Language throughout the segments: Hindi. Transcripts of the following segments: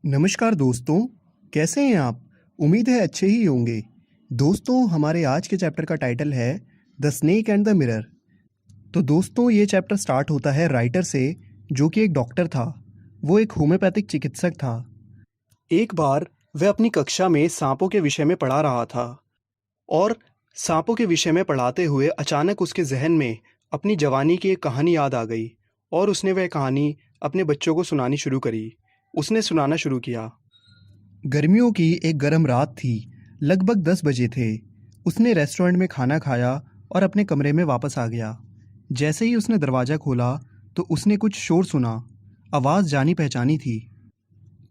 नमस्कार दोस्तों, कैसे हैं आप? उम्मीद है अच्छे ही होंगे। दोस्तों, हमारे आज के चैप्टर का टाइटल है the snake and the mirror. तो दोस्तों, ये चैप्टर स्टार्ट होता है राइटर से, जो कि एक डॉक्टर था। वो एक होम्योपैथिक चिकित्सक था। एक बार वह अपनी कक्षा में सांपों के विषय में पढ़ा रहा था और सांपों के विषय में पढ़ाते हुए अचानक उसके जहन में अपनी जवानी की एक कहानी याद आ गई और उसने वह कहानी अपने बच्चों को सुनानी शुरू करी। उसने सुनाना शुरू किया। गर्मियों की एक गर्म रात थी। लगभग 10 बजे थे। उसने रेस्टोरेंट में खाना खाया और अपने कमरे में वापस आ गया। जैसे ही उसने दरवाज़ा खोला तो उसने कुछ शोर सुना। आवाज़ जानी पहचानी थी।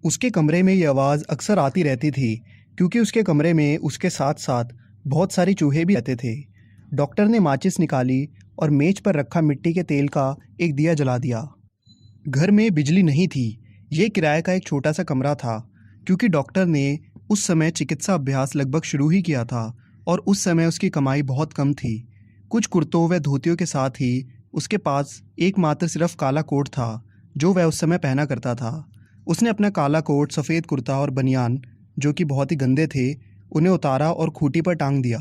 उसके कमरे में ये आवाज़ अक्सर आती रहती थी, क्योंकि उसके कमरे में उसके साथ साथ बहुत सारे चूहे भी रहते थे। डॉक्टर ने माचिस निकाली और मेज पर रखा मिट्टी के तेल का एक दिया जला दिया। घर में बिजली नहीं थी। ये किराए का एक छोटा सा कमरा था, क्योंकि डॉक्टर ने उस समय चिकित्सा अभ्यास लगभग शुरू ही किया था और उस समय उसकी कमाई बहुत कम थी। कुछ कुर्तों व धोतियों के साथ ही उसके पास एकमात्र सिर्फ काला कोट था, जो वह उस समय पहना करता था। उसने अपना काला कोट, सफ़ेद कुर्ता और बनियान, जो कि बहुत ही गंदे थे, उन्हें उतारा और खूंटी पर टांग दिया।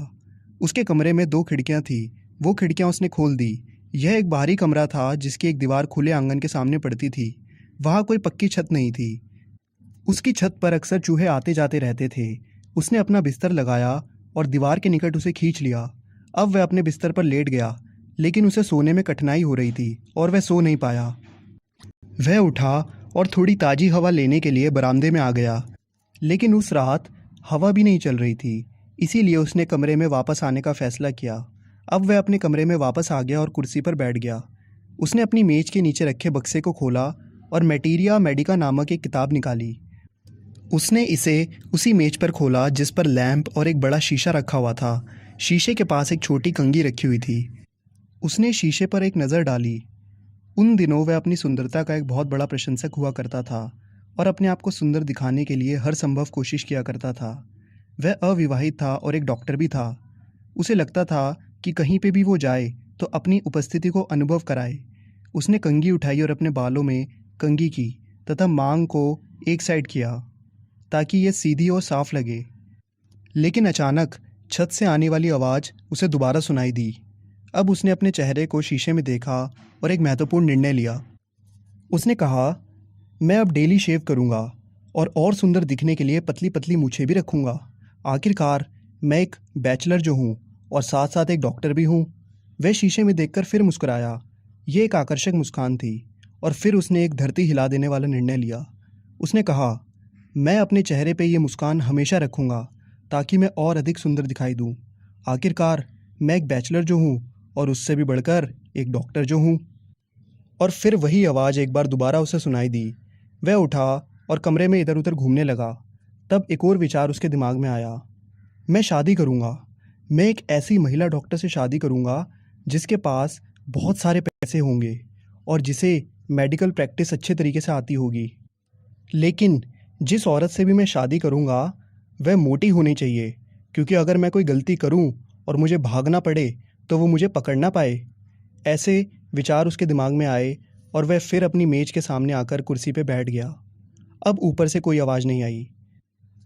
उसके कमरे में 2 खिड़कियां थीं। वो खिड़कियां उसने खोल दी। यह एक बाहरी कमरा था, जिसकी एक दीवार खुले आंगन के सामने पड़ती थी। वहाँ कोई पक्की छत नहीं थी। उसकी छत पर अक्सर चूहे आते जाते रहते थे। उसने अपना बिस्तर लगाया और दीवार के निकट उसे खींच लिया। अब वह अपने बिस्तर पर लेट गया, लेकिन उसे सोने में कठिनाई हो रही थी और वह सो नहीं पाया। वह उठा और थोड़ी ताज़ी हवा लेने के लिए बरामदे में आ गया, लेकिन उस रात हवा भी नहीं चल रही थी। इसीलिए उसने कमरे में वापस आने का फ़ैसला किया। अब वह अपने कमरे में वापस आ गया और कुर्सी पर बैठ गया। उसने अपनी मेज़ के नीचे रखे बक्से को खोला और मैटीरिया मेडिका नामक एक किताब निकाली। उसने इसे उसी मेज पर खोला जिस पर लैंप और एक बड़ा शीशा रखा हुआ था। शीशे के पास एक छोटी कंघी रखी हुई थी। उसने शीशे पर एक नज़र डाली। उन दिनों वह अपनी सुंदरता का एक बहुत बड़ा प्रशंसक हुआ करता था और अपने आप को सुंदर दिखाने के लिए हर संभव कोशिश किया करता था। वह अविवाहित था और एक डॉक्टर भी था। उसे लगता था कि कहीं पे भी वो जाए तो अपनी उपस्थिति को अनुभव कराए। उसने कंघी उठाई और अपने बालों में कंघी की तथा मांग को एक साइड किया, ताकि ये सीधी और साफ लगे। लेकिन अचानक छत से आने वाली आवाज़ उसे दोबारा सुनाई दी। अब उसने अपने चेहरे को शीशे में देखा और एक महत्वपूर्ण निर्णय लिया। उसने कहा, मैं अब डेली शेव करूँगा और सुंदर दिखने के लिए पतली पतली मूछें भी रखूँगा। आखिरकार मैं एक बैचलर जो हूँ और साथ साथ एक डॉक्टर भी हूँ। वह शीशे में देखकर फिर मुस्कुराया। ये एक आकर्षक मुस्कान थी और फिर उसने एक धरती हिला देने वाला निर्णय लिया। उसने कहा, मैं अपने चेहरे पे ये मुस्कान हमेशा रखूँगा, ताकि मैं और अधिक सुंदर दिखाई दूँ। आखिरकार मैं एक बैचलर जो हूँ और उससे भी बढ़कर एक डॉक्टर जो हूँ। और फिर वही आवाज़ एक बार दोबारा उसे सुनाई दी। वह उठा और कमरे में इधर उधर घूमने लगा। तब एक और विचार उसके दिमाग में आया। मैं शादी करूँगा। मैं एक ऐसी महिला डॉक्टर से शादी करूँगा जिसके पास बहुत सारे पैसे होंगे और जिसे मेडिकल प्रैक्टिस अच्छे तरीके से आती होगी। लेकिन जिस औरत से भी मैं शादी करूँगा वह मोटी होनी चाहिए, क्योंकि अगर मैं कोई गलती करूँ और मुझे भागना पड़े तो वो मुझे पकड़ ना पाए। ऐसे विचार उसके दिमाग में आए और वह फिर अपनी मेज के सामने आकर कुर्सी पे बैठ गया। अब ऊपर से कोई आवाज़ नहीं आई,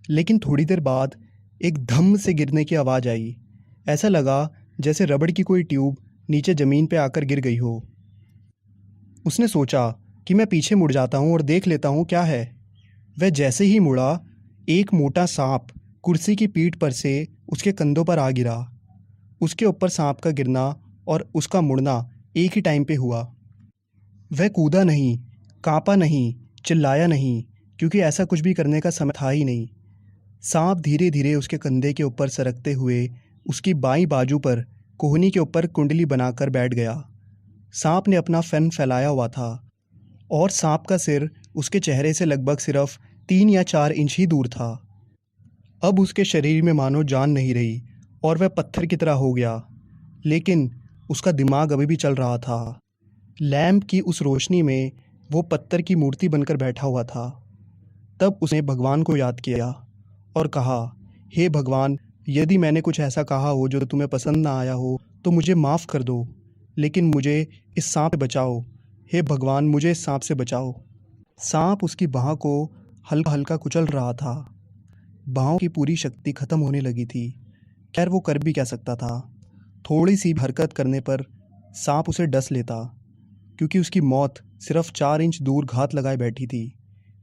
लेकिन थोड़ी देर बाद एक धम से गिरने की आवाज़ आई। ऐसा लगा जैसे रबड़ की कोई ट्यूब नीचे ज़मीन पे आकर गिर गई हो। उसने सोचा कि मैं पीछे मुड़ जाता हूँ और देख लेता हूँ क्या है। वह जैसे ही मुड़ा, एक मोटा सांप कुर्सी की पीठ पर से उसके कंधों पर आ गिरा। उसके ऊपर सांप का गिरना और उसका मुड़ना एक ही टाइम पे हुआ। वह कूदा नहीं, कांपा नहीं, चिल्लाया नहीं, क्योंकि ऐसा कुछ भी करने का समय था ही नहीं। सांप धीरे धीरे उसके कंधे के ऊपर सरकते हुए उसकी बाईं बाजू पर कोहनी के ऊपर कुंडली बनाकर बैठ गया। सांप ने अपना फन फैलाया हुआ था और सांप का सिर उसके चेहरे से लगभग सिर्फ 3 या 4 इंच ही दूर था। अब उसके शरीर में मानो जान नहीं रही और वह पत्थर की तरह हो गया, लेकिन उसका दिमाग अभी भी चल रहा था। लैंप की उस रोशनी में वो पत्थर की मूर्ति बनकर बैठा हुआ था। तब उसने भगवान को याद किया और कहा, हे भगवान, यदि मैंने कुछ ऐसा कहा हो जो तुम्हें पसंद ना आया हो तो मुझे माफ़ कर दो, लेकिन मुझे इस सांप से बचाओ। हे भगवान, मुझे इस सांप से बचाओ। सांप उसकी बाह को हल्का हल्का कुचल रहा था। बाहों की पूरी शक्ति खत्म होने लगी थी। खैर वो कर भी क्या सकता था। थोड़ी सी हरकत करने पर सांप उसे डस लेता, क्योंकि उसकी मौत सिर्फ 4 इंच दूर घात लगाए बैठी थी।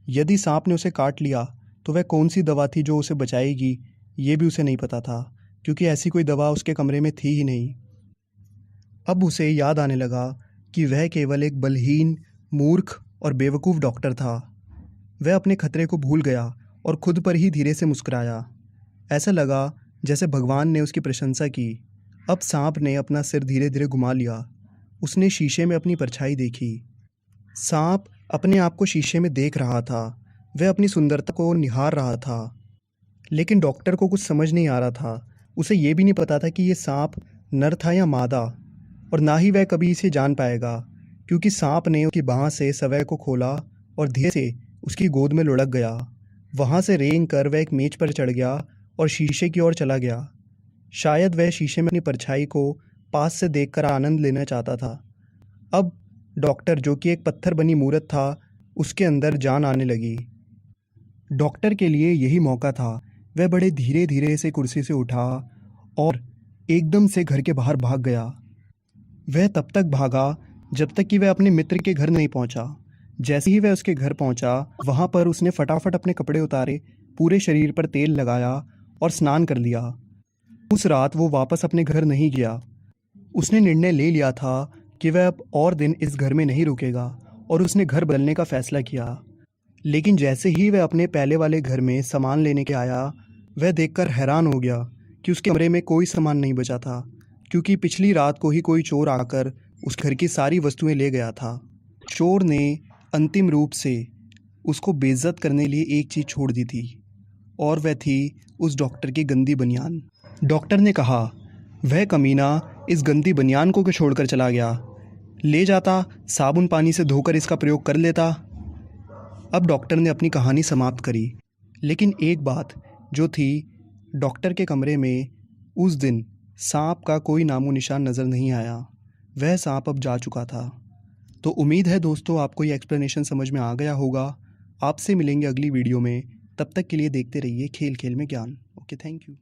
यदि सांप ने उसे काट लिया तो वह कौन सी दवा थी जो उसे बचाएगी, ये भी उसे नहीं पता था, क्योंकि ऐसी कोई दवा उसके कमरे में थी ही नहीं। अब उसे याद आने लगा कि वह केवल एक बलहीन, मूर्ख और बेवकूफ़ डॉक्टर था। वह अपने खतरे को भूल गया और खुद पर ही धीरे से मुस्कुराया। ऐसा लगा जैसे भगवान ने उसकी प्रशंसा की। अब सांप ने अपना सिर धीरे धीरे घुमा लिया। उसने शीशे में अपनी परछाई देखी। सांप अपने आप को शीशे में देख रहा था। वह अपनी सुंदरता को निहार रहा था। लेकिन डॉक्टर को कुछ समझ नहीं आ रहा था। उसे ये भी नहीं पता था कि ये सांप नर था या मादा, और ना ही वह कभी इसे जान पाएगा, क्योंकि सांप ने उसकी बाह से स्वयं को खोला और धीरे से उसकी गोद में लुढ़क गया। वहाँ से रेंग कर वह एक मेज पर चढ़ गया और शीशे की ओर चला गया। शायद वह शीशे में अपनी परछाई को पास से देखकर आनंद लेना चाहता था। अब डॉक्टर, जो कि एक पत्थर बनी मूरत था, उसके अंदर जान आने लगी। डॉक्टर के लिए यही मौका था। वह बड़े धीरे धीरे से कुर्सी से उठा और एकदम से घर के बाहर भाग गया। वह तब तक भागा जब तक कि वह अपने मित्र के घर नहीं पहुंचा। जैसे ही वह उसके घर पहुंचा, वहां पर उसने फटाफट अपने कपड़े उतारे, पूरे शरीर पर तेल लगाया और स्नान कर लिया। उस रात वो वापस अपने घर नहीं गया। उसने निर्णय ले लिया था कि वह अब और दिन इस घर में नहीं रुकेगा, और उसने घर बदलने का फैसला किया। लेकिन जैसे ही वह अपने पहले वाले घर में सामान लेने के आया, वह देखकर हैरान हो गया कि उसके कमरे में कोई सामान नहीं बचा था, क्योंकि पिछली रात को ही कोई चोर आकर उस घर की सारी वस्तुएं ले गया था। चोर ने अंतिम रूप से उसको बेइज्जत करने लिए एक चीज़ छोड़ दी थी, और वह थी उस डॉक्टर की गंदी बनियान। डॉक्टर ने कहा, वह कमीना इस गंदी बनियान को क्यों छोड़कर चला गया? ले जाता, साबुन पानी से धोकर इसका प्रयोग कर लेता। अब डॉक्टर ने अपनी कहानी समाप्त करी। लेकिन एक बात जो थी, डॉक्टर के कमरे में उस दिन सांप का कोई नामो निशान नज़र नहीं आया। वह सांप अब जा चुका था। तो उम्मीद है दोस्तों आपको ये एक्सप्लेनेशन समझ में आ गया होगा। आपसे मिलेंगे अगली वीडियो में। तब तक के लिए देखते रहिए खेल खेल में ज्ञान। Okay, thank you.